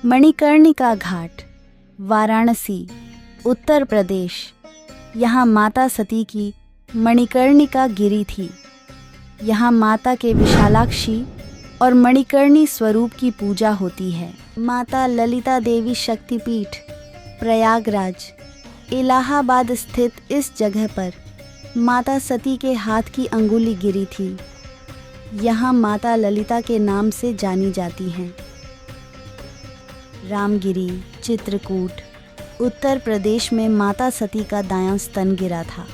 मणिकर्णिका घाट, वाराणसी, उत्तर प्रदेश। यहाँ माता सती की मणिकर्णिका गिरी थी। यहाँ माता के विशालाक्षी और मणिकर्णी स्वरूप की पूजा होती है। माता ललिता देवी शक्तिपीठ, प्रयागराज, इलाहाबाद स्थित इस जगह पर माता सती के हाथ की अंगुली गिरी थी। यहाँ माता ललिता के नाम से जानी जाती हैं। रामगिरी, चित्रकूट, उत्तर प्रदेश में माता सती का दायां स्तन गिरा था।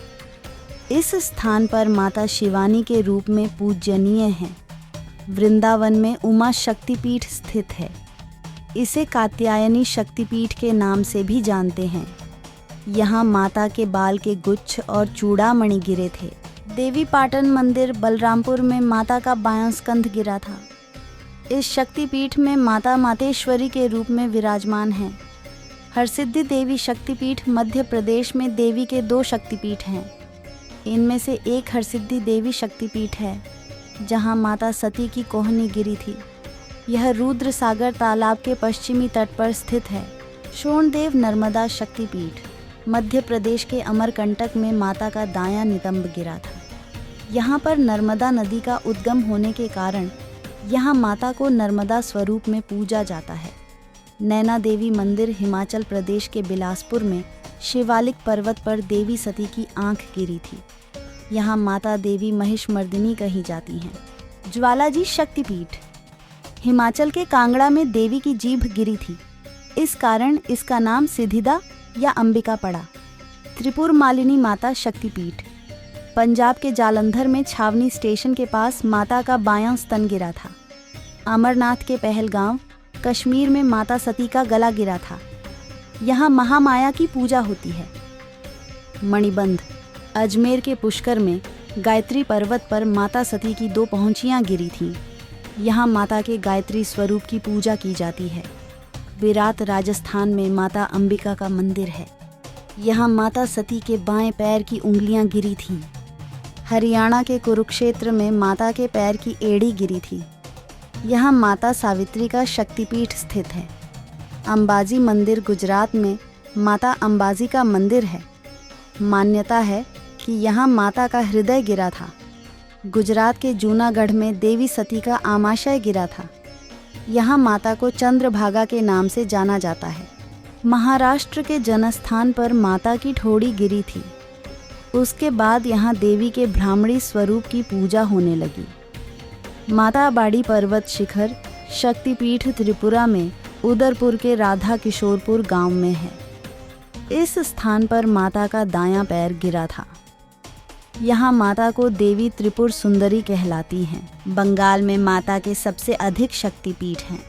इस स्थान पर माता शिवानी के रूप में पूजनीय हैं। वृंदावन में उमा शक्तिपीठ स्थित है। इसे कात्यायनी शक्तिपीठ के नाम से भी जानते हैं। यहाँ माता के बाल के गुच्छ और चूड़ामणि गिरे थे। देवी पाटन मंदिर बलरामपुर में माता का बायां स्कंध गिरा था। इस शक्तिपीठ में माता मातेश्वरी के रूप में विराजमान हैं। हरसिद्धि देवी शक्तिपीठ मध्य प्रदेश में देवी के 2 शक्तिपीठ हैं। इनमें से एक हरसिद्धि देवी शक्तिपीठ है, जहां माता सती की कोहनी गिरी थी। यह रुद्र सागर तालाब के पश्चिमी तट पर स्थित है। शोणदेव नर्मदा शक्तिपीठ मध्य प्रदेश के अमरकंटक में माता का दायां नितंब गिरा था। यहाँ पर नर्मदा नदी का उद्गम होने के कारण यहाँ माता को नर्मदा स्वरूप में पूजा जाता है। नैना देवी मंदिर हिमाचल प्रदेश के बिलासपुर में शिवालिक पर्वत पर देवी सती की आंख गिरी थी। यहाँ माता देवी महिषमर्दिनी कही जाती हैं। ज्वालाजी शक्तिपीठ हिमाचल के कांगड़ा में देवी की जीभ गिरी थी। इस कारण इसका नाम सिद्धिदा या अंबिका पड़ा। त्रिपुर मालिनी माता शक्तिपीठ पंजाब के जालंधर में छावनी स्टेशन के पास माता का बायां स्तन गिरा था। अमरनाथ के पहलगांव, कश्मीर में माता सती का गला गिरा था। यहाँ महामाया की पूजा होती है। मणिबंध अजमेर के पुष्कर में गायत्री पर्वत पर माता सती की 2 पहुंचियां गिरी थीं। यहाँ माता के गायत्री स्वरूप की पूजा की जाती है। विराट राजस्थान में माता अंबिका का मंदिर है। यहाँ माता सती के बाएं पैर की उंगलियां गिरी थीं। हरियाणा के कुरुक्षेत्र में माता के पैर की एड़ी गिरी थी। यहाँ माता सावित्री का शक्तिपीठ स्थित है। अंबाजी मंदिर गुजरात में माता अंबाजी का मंदिर है। मान्यता है कि यहाँ माता का हृदय गिरा था। गुजरात के जूनागढ़ में देवी सती का आमाशय गिरा था। यहाँ माता को चंद्रभागा के नाम से जाना जाता है। महाराष्ट्र के जनस्थान पर माता की ठोड़ी गिरी थी। उसके बाद यहाँ देवी के ब्राह्मणी स्वरूप की पूजा होने लगी। माता बाड़ी पर्वत शिखर शक्तिपीठ त्रिपुरा में उदयपुर के राधा किशोरपुर गांव में है। इस स्थान पर माता का दायां पैर गिरा था। यहाँ माता को देवी त्रिपुर सुंदरी कहलाती हैं। बंगाल में माता के सबसे अधिक शक्तिपीठ हैं।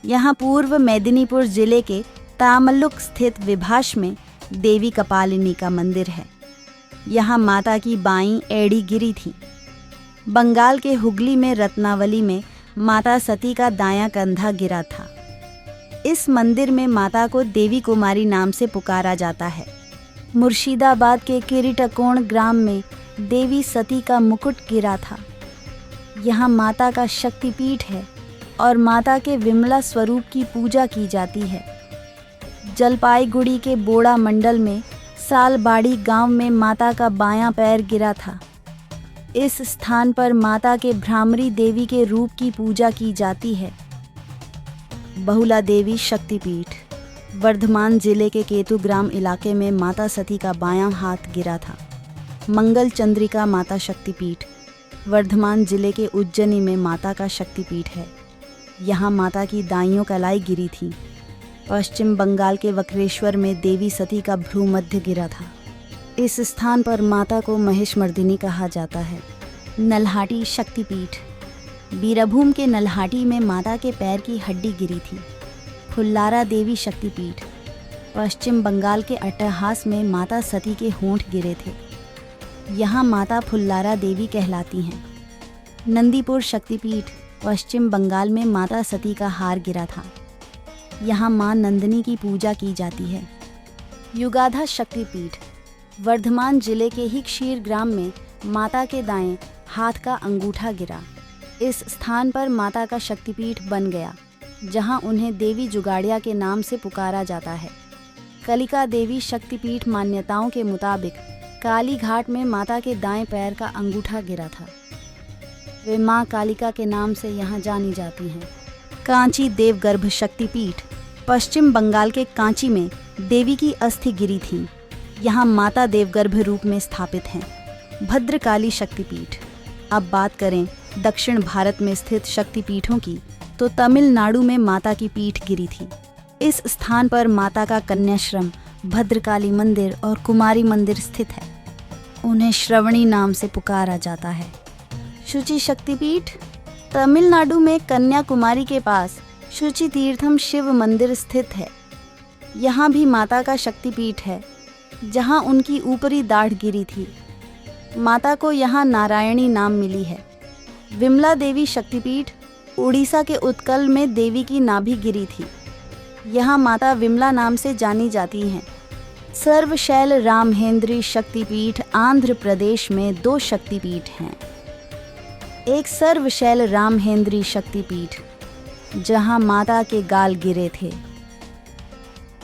यहाँ पूर्व मेदिनीपुर जिले के तामल्लुक स्थित विभास में देवी कपालिनी का मंदिर है। यहाँ माता की बाईं एड़ी गिरी थी। बंगाल के हुगली में रत्नावली में माता सती का दायां कंधा गिरा था। इस मंदिर में माता को देवी कुमारी नाम से पुकारा जाता है। मुर्शिदाबाद के किरीटकोण ग्राम में देवी सती का मुकुट गिरा था। यहाँ माता का शक्तिपीठ है और माता के विमला स्वरूप की पूजा की जाती है। जलपाईगुड़ी के बोड़ा मंडल में सालबाड़ी गांव में माता का बायां पैर गिरा था। इस स्थान पर माता के भ्रामरी देवी के रूप की पूजा की जाती है। बहुला देवी शक्तिपीठ वर्धमान जिले के केतुग्राम इलाके में माता सती का बायां हाथ गिरा था। मंगल चंद्रिका माता शक्तिपीठ वर्धमान जिले के उज्जैनी में माता का शक्तिपीठ है। यहाँ माता की दाइयों कलाई गिरी थी। पश्चिम बंगाल के वक्रेश्वर में देवी सती का भ्रूमध्य गिरा था। इस स्थान पर माता को महिषमर्दिनी कहा जाता है। नल्हाटी शक्तिपीठ बीरभूम के नल्हाटी में माता के पैर की हड्डी गिरी थी। फुल्लारा देवी शक्तिपीठ पश्चिम बंगाल के अट्टहास में माता सती के होंठ गिरे थे। यहाँ माता फुल्लारा देवी कहलाती हैं। नंदीपुर शक्तिपीठ पश्चिम बंगाल में माता सती का हार गिरा था। यहाँ माँ नंदिनी की पूजा की जाती है। युगाधा शक्तिपीठ वर्धमान जिले के ही क्षीर ग्राम में माता के दाएं हाथ का अंगूठा गिरा। इस स्थान पर माता का शक्तिपीठ बन गया। जहां उन्हें देवी जुगाड़िया के नाम से पुकारा जाता है। कलिका देवी शक्तिपीठ मान्यताओं के मुताबिक काली घाट में माता के दाएं पैर का अंगूठा गिरा था। वे मां कालिका के नाम से यहाँ जानी जाती हैं। कांची देवगर्भ शक्तिपीठ पश्चिम बंगाल के कांची में देवी की अस्थि गिरी थी। यहाँ माता देवगर्भ रूप में स्थापित हैं। भद्रकाली शक्तिपीठ। अब बात करें दक्षिण भारत में स्थित शक्तिपीठों की, तो तमिलनाडु में माता की पीठ गिरी थी। इस स्थान पर माता का कन्याश्रम, भद्रकाली मंदिर और कुमारी मंदिर स्थित है। उन्हें श्रवणी नाम से पुकारा जाता है। शुचि शक्तिपीठ तमिलनाडु में कन्याकुमारी के पास शुचि तीर्थम शिव मंदिर स्थित है। यहाँ भी माता का शक्तिपीठ है, जहाँ उनकी ऊपरी दाढ़ गिरी थी। माता को यहाँ नारायणी नाम मिली है। विमला देवी शक्तिपीठ उड़ीसा के उत्कल में देवी की नाभि गिरी थी। यहाँ माता विमला नाम से जानी जाती हैं। सर्वशैल रामहेंद्री शक्तिपीठ आंध्र प्रदेश में 2 शक्तिपीठ हैं। एक सर्वशैल रामहेंद्री शक्तिपीठ, जहाँ माता के गाल गिरे थे।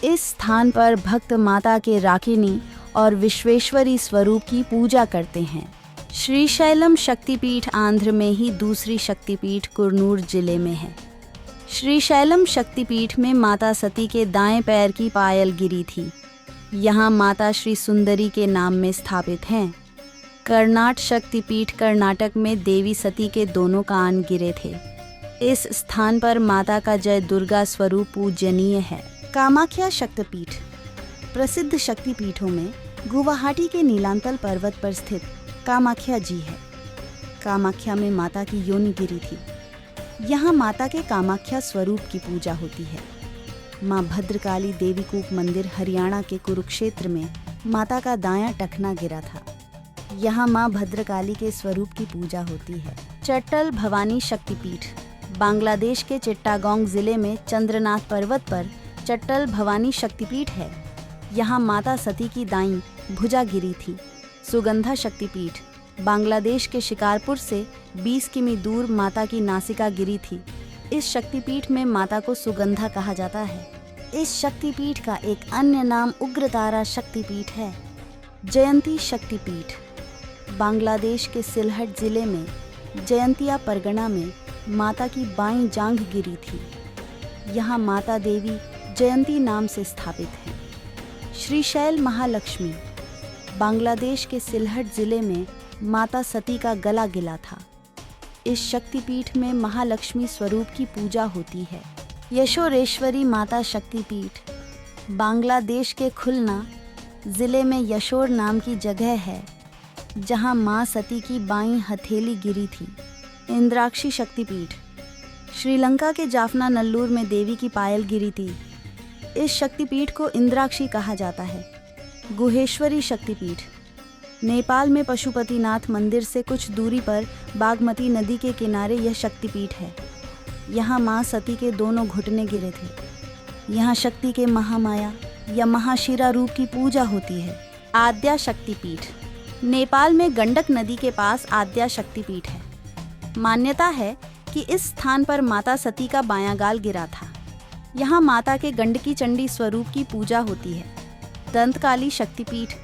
इस स्थान पर भक्त माता के राकिनी और विश्वेश्वरी स्वरूप की पूजा करते हैं। श्रीशैलम शक्तिपीठ आंध्र में ही दूसरी शक्तिपीठ कुरनूर जिले में है। श्रीशैलम शक्तिपीठ में माता सती के दाएं पैर की पायल गिरी थी। यहाँ माता श्री सुंदरी के नाम में स्थापित हैं। कर्नाट शक्तिपीठ कर्नाटक में देवी सती के दोनों कान गिरे थे। इस स्थान पर माता का जय दुर्गा स्वरूप पूजनीय है। कामाख्या शक्तिपीठ प्रसिद्ध शक्तिपीठों में गुवाहाटी के नीलांचल पर्वत पर स्थित कामाख्या जी है। कामाख्या में माता की योनि गिरी थी। यहाँ माता के कामाख्या स्वरूप की पूजा होती है। माँ भद्रकाली देवी कूप मंदिर हरियाणा के कुरुक्षेत्र में माता का दायां टखना गिरा था। यहाँ माँ भद्रकाली के स्वरूप की पूजा होती है। चट्टल भवानी शक्तिपीठ बांग्लादेश के चिट्टागोंग जिले में चंद्रनाथ पर्वत पर चट्टल भवानी शक्तिपीठ है। यहाँ माता सती की दाईं भुजा गिरी थी। सुगंधा शक्तिपीठ बांग्लादेश के शिकारपुर से 20 किमी दूर माता की नासिका गिरी थी। इस शक्तिपीठ में माता को सुगंधा कहा जाता है। इस शक्तिपीठ का एक अन्य नाम उग्रतारा शक्तिपीठ है। जयंती शक्तिपीठ बांग्लादेश के सिलहट जिले में जयंतिया परगना में माता की बाईं जांघ गिरी थी। यहाँ माता देवी जयंती नाम से स्थापित है। श्रीशैल महालक्ष्मी बांग्लादेश के सिलहट जिले में माता सती का गला गिला था। इस शक्तिपीठ में महालक्ष्मी स्वरूप की पूजा होती है। यशोरेश्वरी माता शक्तिपीठ बांग्लादेश के खुलना जिले में यशोर नाम की जगह है, जहां मां सती की बाईं हथेली गिरी थी। इंद्राक्षी शक्तिपीठ श्रीलंका के जाफना नल्लूर में देवी की पायल गिरी थी। इस शक्तिपीठ को इंद्राक्षी कहा जाता है। गुहेश्वरी शक्तिपीठ नेपाल में पशुपतिनाथ मंदिर से कुछ दूरी पर बागमती नदी के किनारे यह शक्तिपीठ है। यहाँ माँ सती के दोनों घुटने गिरे थे। यहाँ शक्ति के महामाया या महाशिरा रूप की पूजा होती है। आद्या शक्तिपीठ नेपाल में गंडक नदी के पास आद्या शक्तिपीठ है। मान्यता है कि इस स्थान पर माता सती का बायां गाल गिरा था। यहाँ माता के गंडकी चंडी स्वरूप की पूजा होती है। दंतकाली शक्तिपीठ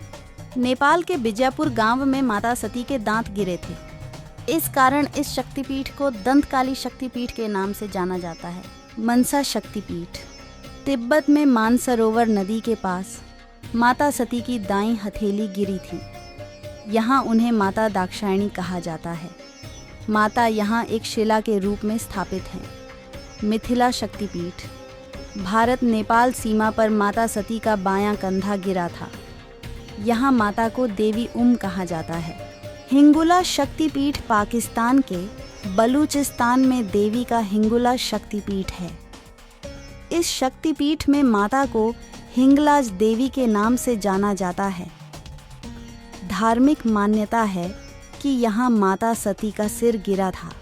नेपाल के बिजयपुर गांव में माता सती के दांत गिरे थे। इस कारण इस शक्तिपीठ को दंतकाली शक्तिपीठ के नाम से जाना जाता है। मनसा शक्तिपीठ तिब्बत में मानसरोवर नदी के पास माता सती की दाईं हथेली गिरी थी। यहाँ उन्हें माता दाक्षायणी कहा जाता है। माता यहाँ एक शिला के रूप में स्थापित हैं। मिथिला शक्तिपीठ भारत नेपाल सीमा पर माता सती का बायां कंधा गिरा था। यहाँ माता को देवी कहा जाता है। हिंगुला शक्तिपीठ पाकिस्तान के बलूचिस्तान में देवी का हिंगुला शक्तिपीठ है। इस शक्तिपीठ में माता को हिंगलाज देवी के नाम से जाना जाता है। धार्मिक मान्यता है कि यहाँ माता सती का सिर गिरा था।